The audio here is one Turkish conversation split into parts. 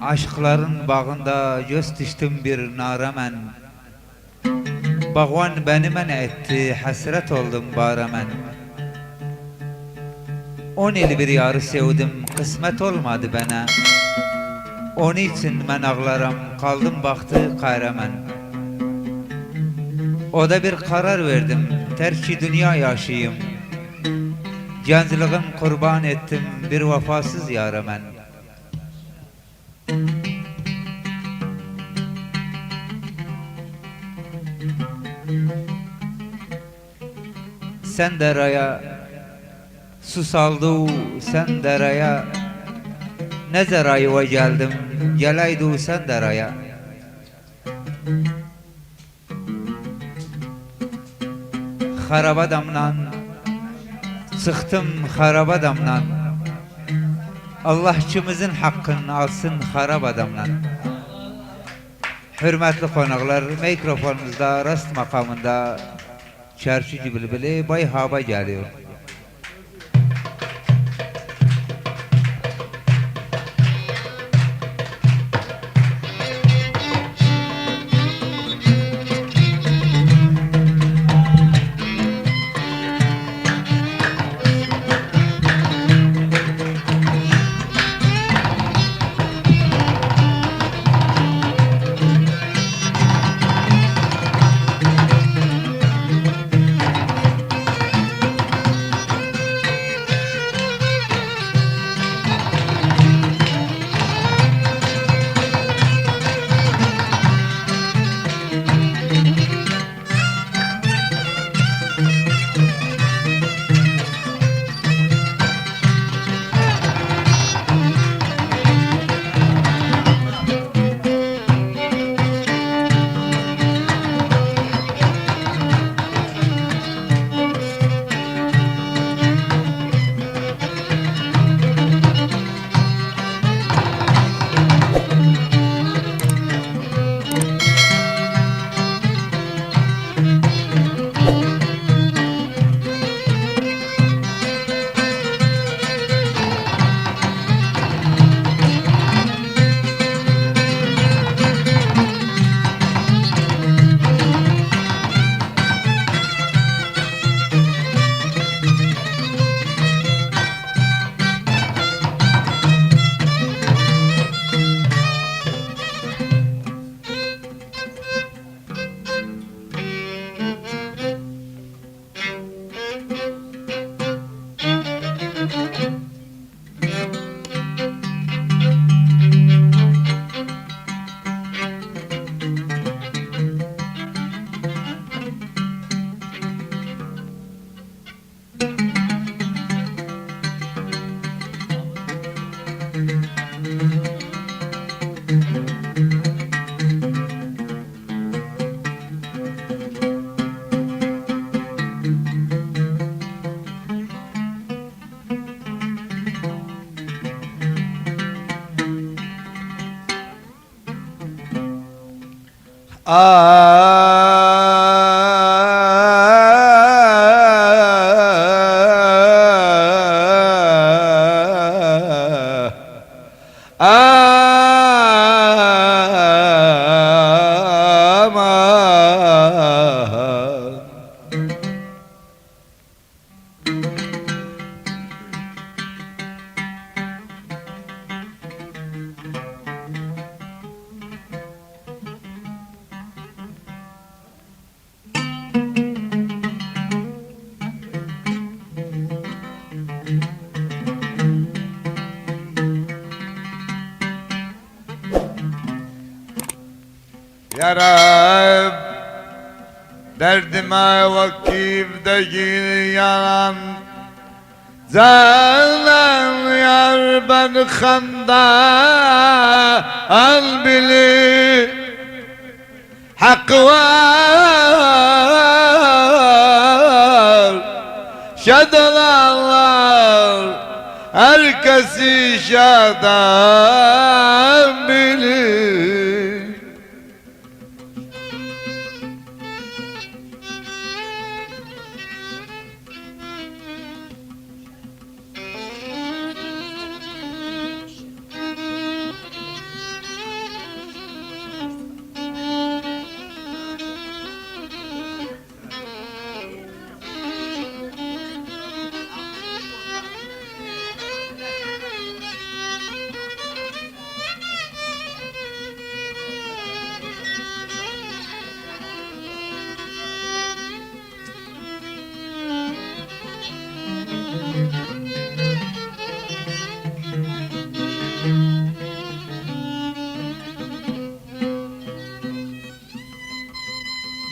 Aşkların bağında göz diştim bir nara men. Bağvan beni men etti, hasret oldum bara men. 10 yıl bir yarı sevdim, kısmet olmadı bana. Onun için ben ağlarım, kaldım baktı kahraman. O da bir karar verdim, terki dünya yaşayayım. Gençliğim kurban ettim bir vefasız yara ben. Sen deraya su saldı, sen deraya ne zarayıva geldim, gelaydı sen deraya. Haraba damlan çıktım, haraba damlan. Allah ikimizin hakkını alsın harap adamdan. Hürmetli konuklar, mikrofonumuzda rast makamında Çerçici Bülbülü Bay Haba geliyor. Ya Rab, derdime vakif değil yalan. Zalim yar ben khanda al bili hak var şadalar herkesi şadan bilir.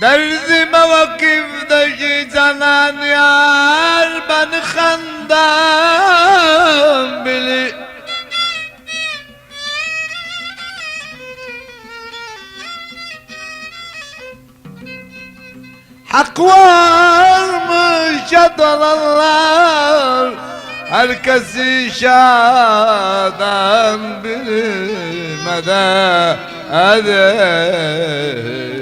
Derdime vakıftaki canan yar beni handan bilir. Hak varmış ya dolanlar, herkesi şadan bilmeden eder.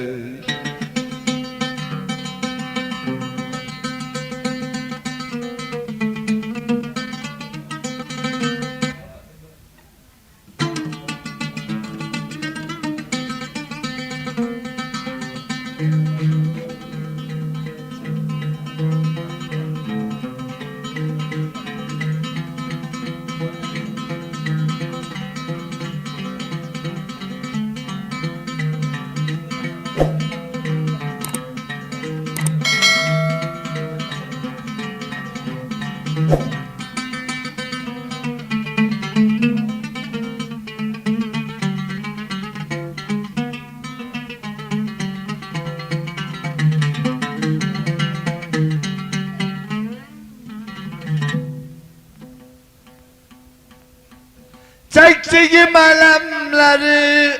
Çektiğim elemleri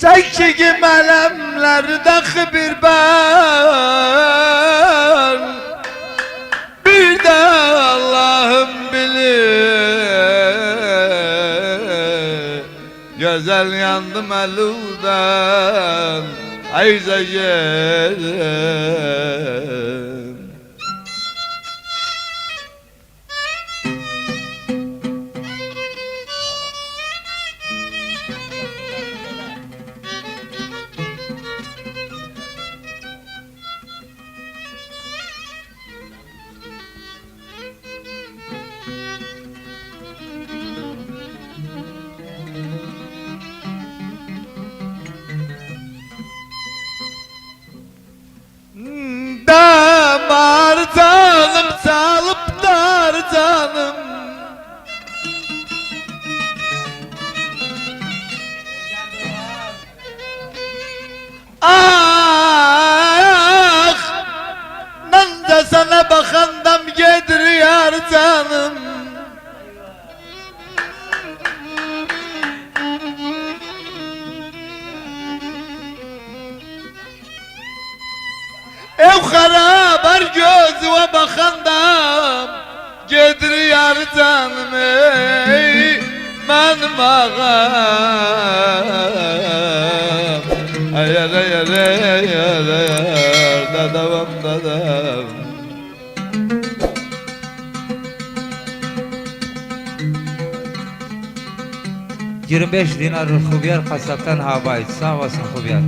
Çektiğim elemlerdeki bir ben, bir de Allah'ım bilir. Güzel yandım eluden ayza yerim. Damar canım çalıp dar canım, ah nanda sana bakandam gediriyor canım. Ev harabar gözüme bakandam gediriyor canım ey benim ağam. Ayar ayar ayar ayar dadavam dadam. 25 dinar Hubiyar kasaptan habayt. Sağ olasın Hubiyar.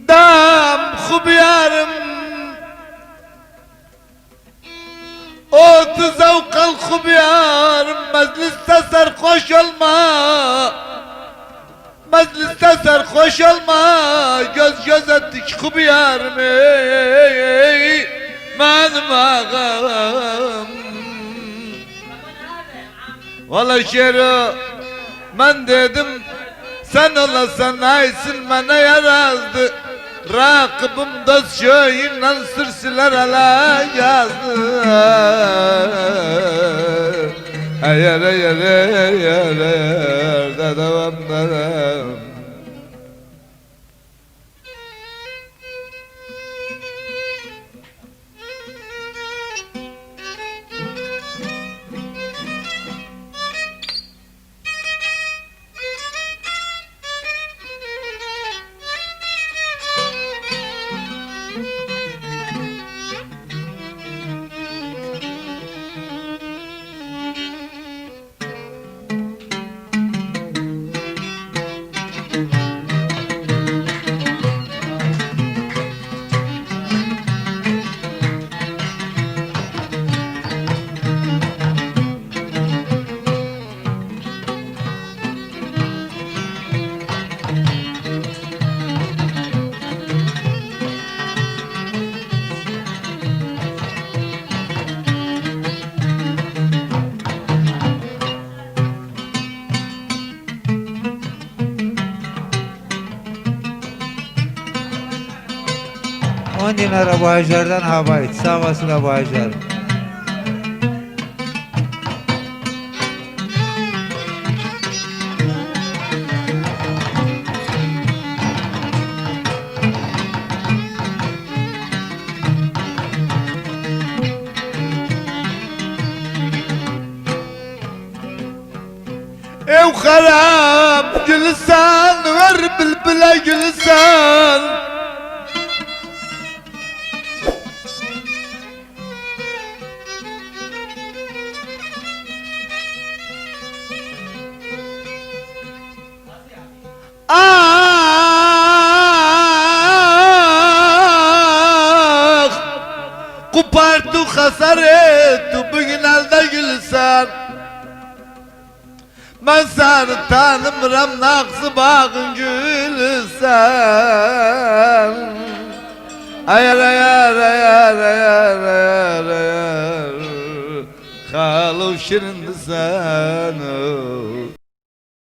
Dam Hubiyarım Otu zavkal Hubiyarım, mecliste serhoş olma, mecliste serhoş olma, göz göz ettik Hubiyarım ey benim ağam. Valla şero ben dedim sen olasan aysin bana yarazdı. Rakibim dost şöyinle sürsiler ala yazdı. Ayar ayar ayar ayar da devam da devam. günlere bu Hacer'den habayit. Sağ olasın bu Hacer. Ev harap gülsen, ver bülbüle gülsen. Ah, kopardı hasar etti bugün elde gülsen. Ben seni tanımıram naksı bağın gülsen. Ayar ayar ayar ayar ayar ayar Halı şirindi sen.